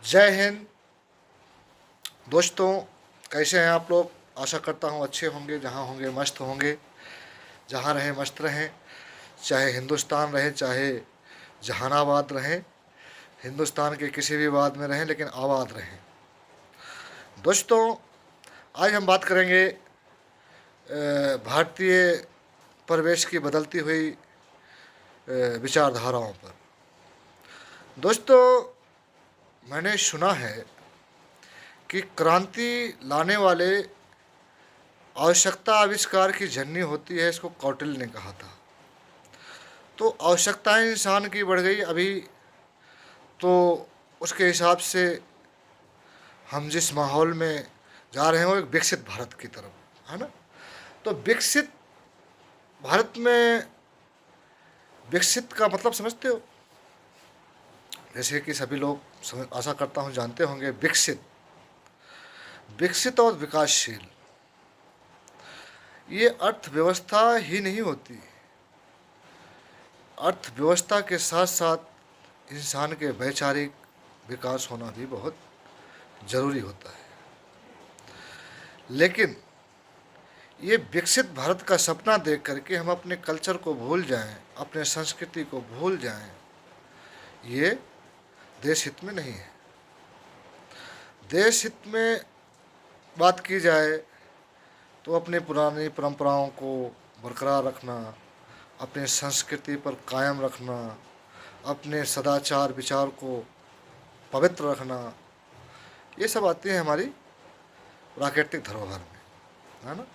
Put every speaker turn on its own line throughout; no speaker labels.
जय हिंद दोस्तों, कैसे हैं आप लोग। आशा करता हूँ अच्छे होंगे, जहाँ होंगे मस्त होंगे, जहाँ रहें मस्त रहें। चाहे हिंदुस्तान रहे, चाहे जहानाबाद रहें, हिंदुस्तान के किसी भी वाद में रहें लेकिन आबाद रहें। दोस्तों, आज हम बात करेंगे भारतीय परिवेश की बदलती हुई विचारधाराओं पर। दोस्तों, मैंने सुना है कि क्रांति लाने वाले आवश्यकता आविष्कार की जननी होती है, इसको कौटिल्य ने कहा था। तो आवश्यकताएं इंसान की बढ़ गई अभी, तो उसके हिसाब से हम जिस माहौल में जा रहे हैं वो एक विकसित भारत की तरफ है ना। तो विकसित भारत में, विकसित का मतलब समझते हो? जैसे कि सभी लोग आशा करता हूँ जानते होंगे, विकसित, विकसित और विकासशील, ये अर्थव्यवस्था ही नहीं होती। अर्थव्यवस्था के साथ साथ इंसान के वैचारिक विकास होना भी बहुत ज़रूरी होता है। लेकिन ये विकसित भारत का सपना देख करके हम अपने कल्चर को भूल जाएं, अपने संस्कृति को भूल जाएं, ये देश हित में नहीं है। देश हित में बात की जाए तो अपनी पुरानी परंपराओं को बरकरार रखना, अपने संस्कृति पर कायम रखना, अपने सदाचार विचार को पवित्र रखना, ये सब आती है हमारी प्राकृतिक धरोहर में, है ना।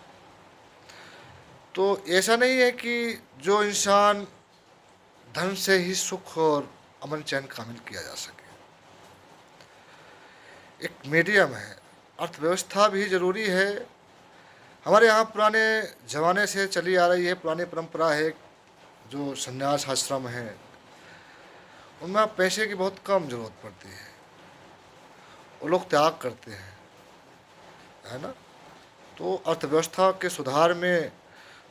तो ऐसा नहीं है कि जो इंसान धन से ही सुख और अमन चैन कामिल किया जा सके। एक मीडियम है, अर्थव्यवस्था भी ज़रूरी है। हमारे यहाँ पुराने ज़माने से चली आ रही है, पुरानी परंपरा है, जो संन्यास आश्रम है, उनमें पैसे की बहुत कम ज़रूरत पड़ती है, वो लोग त्याग करते हैं, है ना। तो अर्थव्यवस्था के सुधार में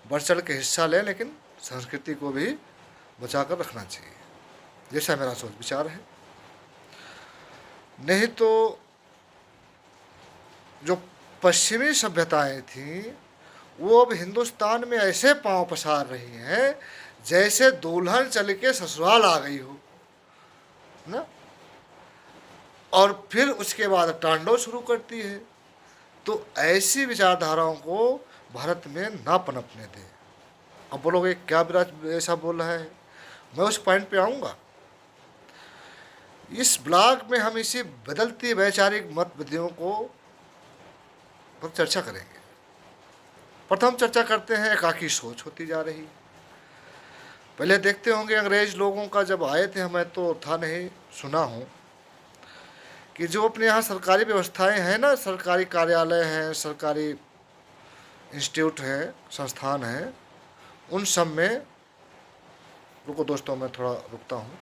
बढ़ चढ़ के हिस्सा लें, लेकिन संस्कृति को भी बचा कर रखना चाहिए, जैसा मेरा सोच विचार है। नहीं तो जो पश्चिमी सभ्यताएं थीं वो अब हिंदुस्तान में ऐसे पांव पसार रही हैं जैसे दुल्हन चल के ससुराल आ गई हो ना, और फिर उसके बाद तांडव शुरू करती है। तो ऐसी विचारधाराओं को भारत में ना पनपने दें। अब बोलोगे क्या विराज ऐसा बोल रहा है, मैं उस पॉइंट पे आऊँगा। इस ब्लॉग में हम इसी बदलती वैचारिक मतभेदों को पर चर्चा करेंगे। प्रथम चर्चा करते हैं, एकाकी सोच होती जा रही। पहले देखते होंगे अंग्रेज लोगों का जब आए थे, मैं तो था नहीं, सुना हूँ कि जो अपने यहाँ सरकारी व्यवस्थाएं हैं ना, सरकारी कार्यालय हैं, सरकारी इंस्टीट्यूट हैं, संस्थान हैं, उन सब में, रुको दोस्तों मैं थोड़ा रुकता हूँ।